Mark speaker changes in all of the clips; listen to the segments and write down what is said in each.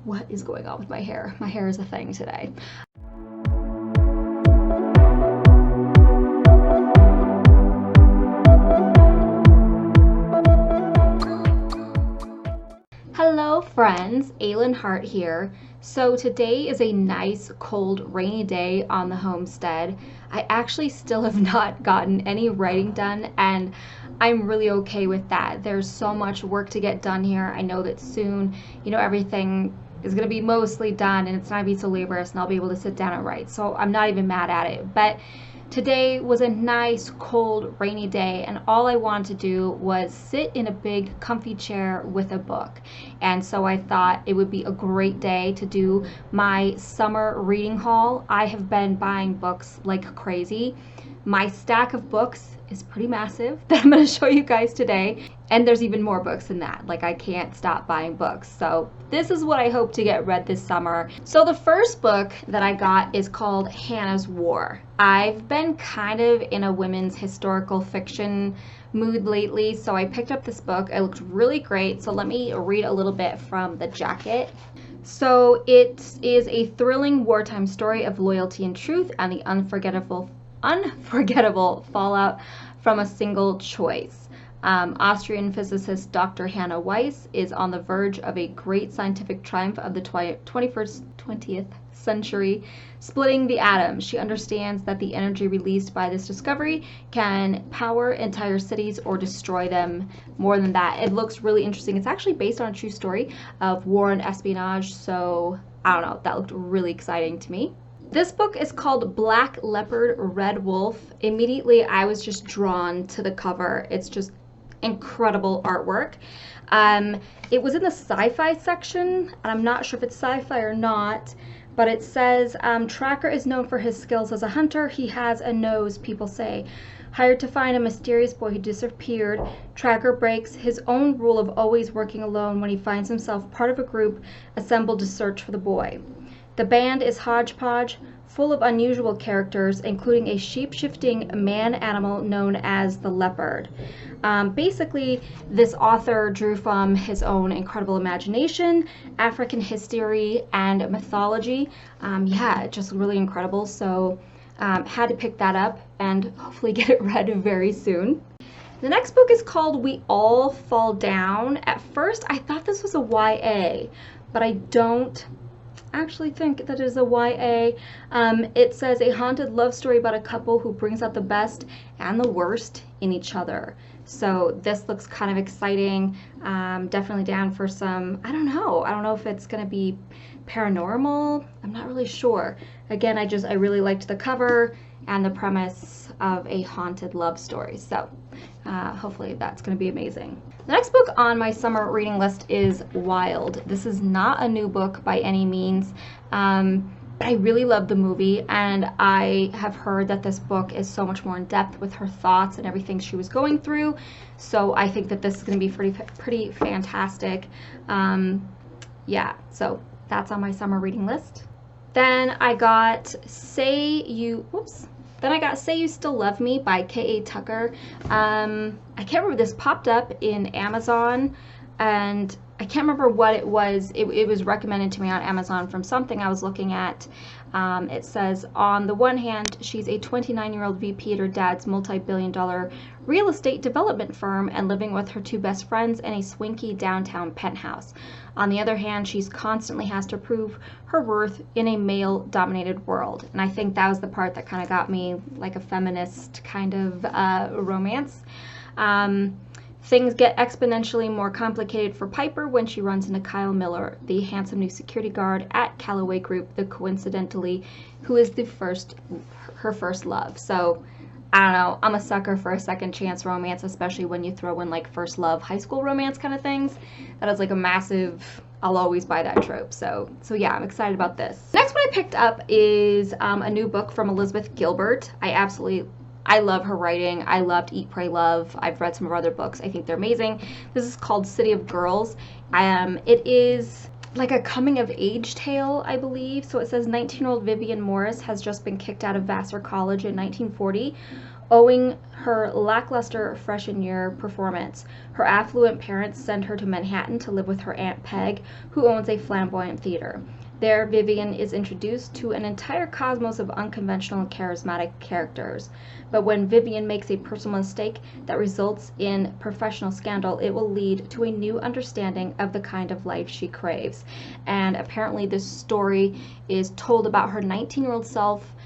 Speaker 1: What is going on with my hair? My hair is a thing today. Hello friends, Aylin Hart here. So today is a nice, cold, rainy day on the homestead. I actually still have not gotten any writing done, and I'm really okay with that. There's so much work to get done here. I know that soon, everything is going to be mostly done and it's not going to be so laborious and I'll be able to sit down and write. So I'm not even mad at it. But today was a nice, cold, rainy day, and all I wanted to do was sit in a big, comfy chair with a book. And so I thought it would be a great day to do my summer reading haul. I have been buying books like crazy. My stack of books is pretty massive that I'm going to show you guys today. And there's even more books than that. Like, I can't stop buying books. So this is what I hope to get read this summer. So the first book that I got is called Hannah's War. I've been kind of in a women's historical fiction mood lately, so I picked up this book. It looked really great. So let me read a little bit from the jacket. So it is a thrilling wartime story of loyalty and truth and the unforgettable fallout from a single choice. Austrian physicist Dr. Hannah Weiss is on the verge of a great scientific triumph of the 20th century, splitting the atom. She understands that the energy released by this discovery can power entire cities or destroy them. More than that, it looks really interesting. It's actually based on a true story of war and espionage, so I don't know, that looked really exciting to me. This book is called Black Leopard, Red Wolf. Immediately, I was just drawn to the cover. It's just incredible artwork. It was in the sci-fi section, and I'm not sure if it's sci-fi or not, but it says, Tracker is known for his skills as a hunter. He has a nose, people say. Hired to find a mysterious boy who disappeared, Tracker breaks his own rule of always working alone when he finds himself part of a group assembled to search for the boy. The band is hodgepodge, full of unusual characters, including a shape-shifting man-animal known as the Leopard. Basically, this author drew from his own incredible imagination, African history, and mythology. Just really incredible. So had to pick that up and hopefully get it read very soon. The next book is called We All Fall Down. At first, I thought this was a YA, but I don't actually think that it is a YA. It says a haunted love story about a couple who brings out the best and the worst in each other. So this looks kind of exciting. Definitely down for some, I don't know if it's going to be paranormal. I'm not really sure. Again, I really liked the cover and the premise of a haunted love story. So hopefully that's going to be amazing. The next book on my summer reading list is Wild. This is not a new book by any means, but I really love the movie, and I have heard that this book is so much more in depth with her thoughts and everything she was going through. So I think that this is going to be pretty fantastic. So that's on my summer reading list. Then I got Say You Still Love Me by K.A. Tucker. I can't remember, this popped up in Amazon, and I can't remember what it was. It was recommended to me on Amazon from something I was looking at. It says, on the one hand, she's a 29-year-old VP at her dad's multi-billion-dollar real estate development firm and living with her two best friends in a swanky downtown penthouse. On the other hand, she's constantly has to prove her worth in a male-dominated world. And I think that was the part that kind of got me, like a feminist kind of romance. Things get exponentially more complicated for Piper when she runs into Kyle Miller, the handsome new security guard at Callaway Group, who is her first love. So, I don't know, I'm a sucker for a second chance romance, especially when you throw in like first love, high school romance kind of things. That is like a massive, I'll always buy that trope. So yeah, I'm excited about this. Next one I picked up is a new book from Elizabeth Gilbert. I love her writing. I loved Eat, Pray, Love. I've read some of her other books. I think they're amazing. This is called City of Girls. It is like a coming of age tale, I believe. So it says 19-year-old Vivian Morris has just been kicked out of Vassar College in 1940 Owing her lackluster freshman year performance, her affluent parents send her to Manhattan to live with her Aunt Peg, who owns a flamboyant theater. There, Vivian is introduced to an entire cosmos of unconventional and charismatic characters. But when Vivian makes a personal mistake that results in professional scandal, it will lead to a new understanding of the kind of life she craves. And apparently this story is told about her 19-year-old self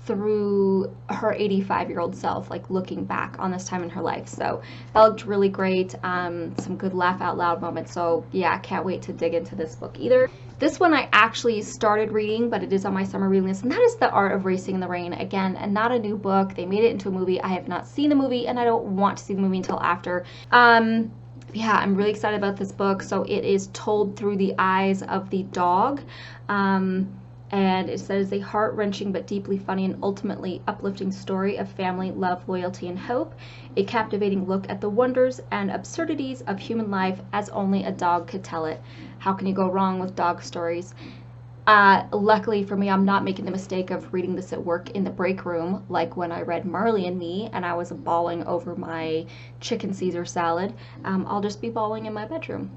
Speaker 1: through her 85-year-old self, like looking back on this time in her life. So that looked really great. Some good laugh out loud moments. So yeah, can't wait to dig into this book either. This one I actually started reading, but it is on my summer reading list, and that is The Art of Racing in the Rain. Again, and not a new book. They made it into a movie. I have not seen the movie, and I don't want to see the movie until after. Yeah, I'm really excited about this book. So it is told through the eyes of the dog. And it says a heart-wrenching but deeply funny and ultimately uplifting story of family, love, loyalty, and hope. A captivating look at the wonders and absurdities of human life as only a dog could tell it. How can you go wrong with dog stories? Luckily for me, I'm not making the mistake of reading this at work in the break room, like when I read Marley and Me and I was bawling over my chicken Caesar salad. I'll just be bawling in my bedroom.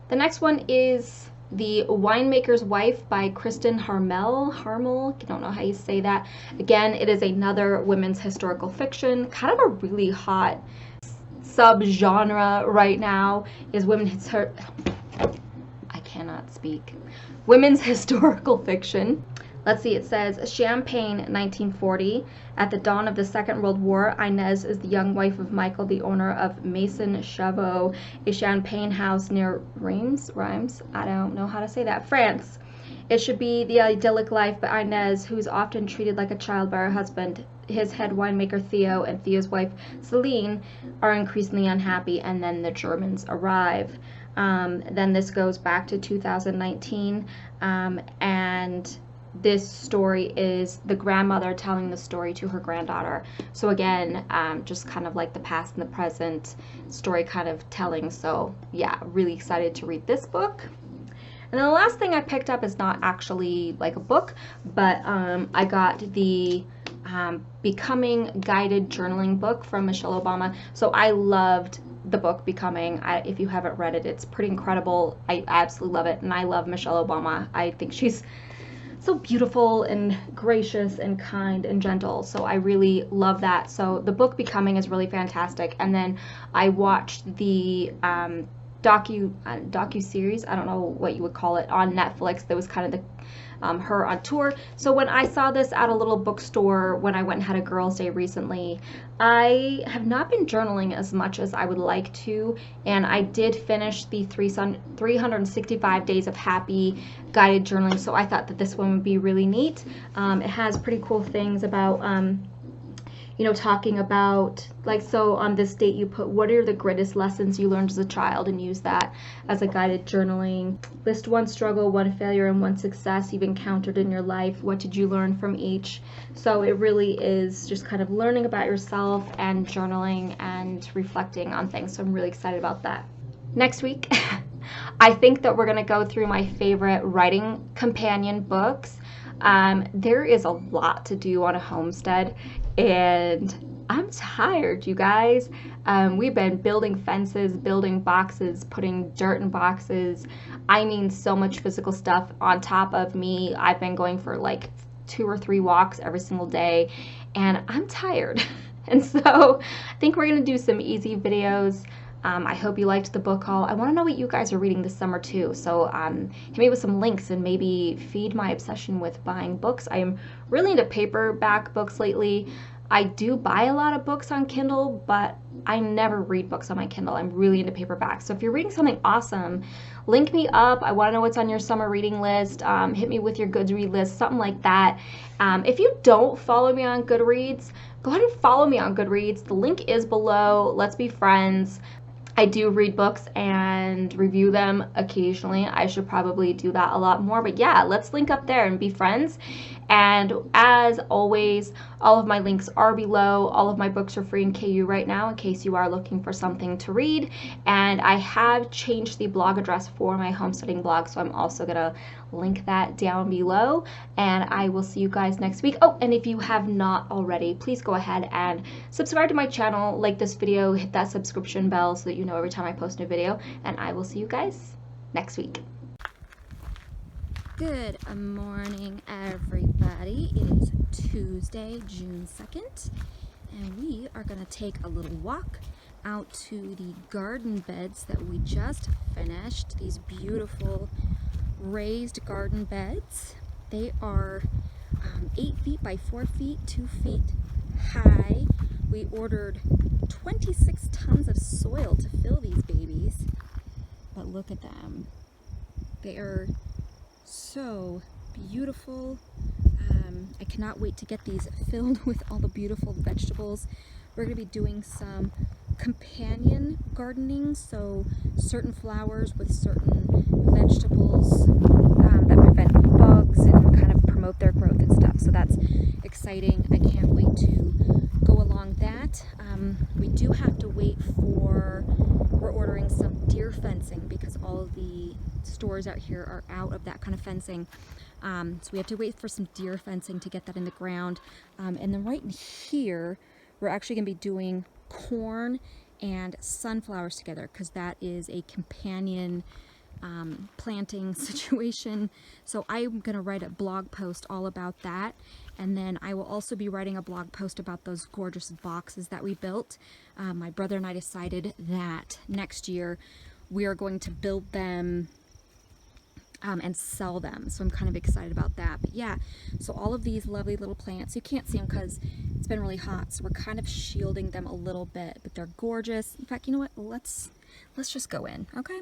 Speaker 1: The next one is The Winemaker's Wife by Kristen Harmel. I don't know how you say that. Again, it is another women's historical fiction. Kind of a really hot subgenre right now is women's historical fiction. Let's see, it says Champagne, 1940. At the dawn of the Second World War, Inez is the young wife of Michael, the owner of Maison Chavot, a champagne house near Reims, I don't know how to say that, France. It should be the idyllic life, but Inez, who's often treated like a child by her husband, his head winemaker Theo, and Theo's wife Celine, are increasingly unhappy, and then the Germans arrive. Then this goes back to 2019, and this story is the grandmother telling the story to her granddaughter. So again, just kind of like the past and the present story kind of telling. So yeah, really excited to read this book. And then the last thing I picked up is not actually like a book, but I got the Becoming guided journaling book from Michelle Obama. So I loved the book Becoming. If you haven't read it, it's pretty incredible. I absolutely love it, and I love Michelle Obama. I think she's so beautiful and gracious and kind and gentle. So I really love that. So the book Becoming is really fantastic. And then I watched the docu-series, I don't know what you would call it, on Netflix. That was kind of the her on tour. So when I saw this at a little bookstore when I went and had a girls' day recently, I have not been journaling as much as I would like to, and I did finish the 365 Days of Happy guided journaling, so I thought that this one would be really neat. It has pretty cool things about you know, talking about, like, so on this date you put, what are the greatest lessons you learned as a child, and use that as a guided journaling. List one struggle, one failure, and one success you've encountered in your life. What did you learn from each? So it really is just kind of learning about yourself and journaling and reflecting on things. So I'm really excited about that. Next week, I think that we're going to go through my favorite writing companion books. There is a lot to do on a homestead, and I'm tired, you guys. We've been building fences, building boxes, putting dirt in boxes. I mean, so much physical stuff on top of me. I've been going for like 2 or 3 walks every single day, and I'm tired. And so I think we're going to do some easy videos. I hope you liked the book haul. I want to know what you guys are reading this summer too. So hit me with some links and maybe feed my obsession with buying books. I am really into paperback books lately. I do buy a lot of books on Kindle, but I never read books on my Kindle. I'm really into paperback. So if you're reading something awesome, link me up. I want to know what's on your summer reading list. Hit me with your Goodreads list, something like that. If you don't follow me on Goodreads, go ahead and follow me on Goodreads. The link is below. Let's be friends. I do read books and review them occasionally. I should probably do that a lot more. But yeah, let's link up there and be friends. And as always, all of my links are below. All of my books are free in KU right now in case you are looking for something to read. And I have changed the blog address for my homesteading blog, so I'm also going to link that down below. And I will see you guys next week. Oh, and if you have not already, please go ahead and subscribe to my channel, like this video, hit that subscription bell so that you know every time I post a new video. And I will see you guys next week. Good morning, everybody. It is Tuesday, June 2nd, and we are going to take a little walk out to the garden beds that we just finished. These beautiful raised garden beds. They are 8 feet by 4 feet, 2 feet high. We ordered 26 tons of soil to fill these babies, but look at them. They are so beautiful. I cannot wait to get these filled with all the beautiful vegetables. We're going to be doing some companion gardening, so certain flowers with certain vegetables that prevent bugs and kind of promote their growth and stuff. So that's exciting. I can't wait to go along that. We do have to wait for, we're ordering some deer fencing because all of the stores out here are out of that kind of fencing. So we have to wait for some deer fencing to get that in the ground. And then right in here, we're actually going to be doing corn and sunflowers together because that is a companion planting situation. So I'm going to write a blog post all about that. And then I will also be writing a blog post about those gorgeous boxes that we built. My brother and I decided that next year we are going to build them and sell them. So I'm kind of excited about that. But yeah, so all of these lovely little plants, you can't see them because it's been really hot. So we're kind of shielding them a little bit, but they're gorgeous. In fact, you know what? Let's just go in, okay?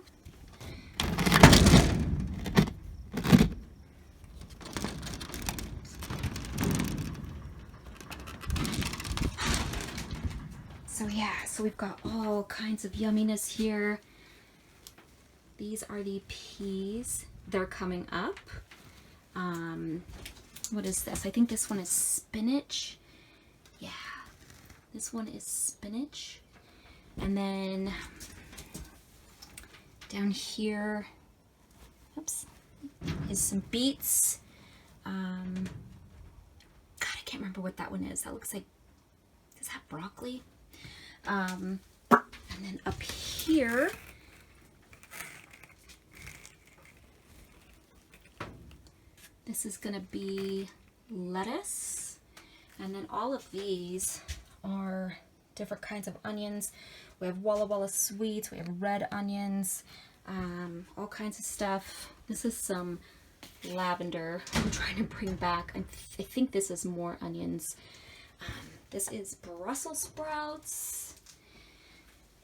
Speaker 1: So yeah, so we've got all kinds of yumminess here. These are the peas. They're coming up. What is this? I think this one is spinach. Yeah, this one is spinach. And then down here, oops, is some beets. God, I can't remember what that one is. That looks like, is that broccoli? And then up here, this is going to be lettuce. And then all of these are different kinds of onions. We have Walla Walla sweets, we have red onions, all kinds of stuff. This is some lavender I'm trying to bring back. I think this is more onions. This is Brussels sprouts.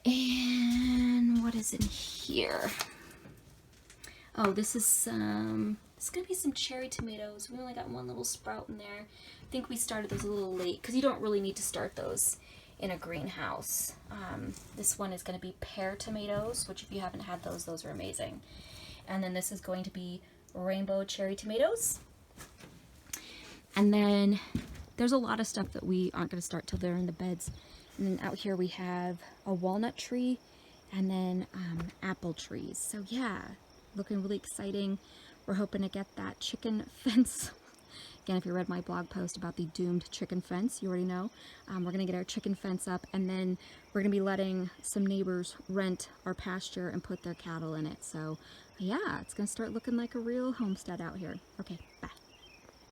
Speaker 1: And what is in here? Oh, this is some, it's gonna be some cherry tomatoes. We only got one little sprout in there. I think we started those a little late because you don't really need to start those in a greenhouse. This one is gonna be pear tomatoes, which if you haven't had those are amazing. And then this is going to be rainbow cherry tomatoes. And then there's a lot of stuff that we aren't gonna start till they're in the beds. And then out here we have a walnut tree and then apple trees. So yeah, looking really exciting. We're hoping to get that chicken fence. Again, if you read my blog post about the doomed chicken fence, you already know. We're gonna get our chicken fence up and then we're gonna be letting some neighbors rent our pasture and put their cattle in it. So yeah, it's gonna start looking like a real homestead out here. Okay, bye.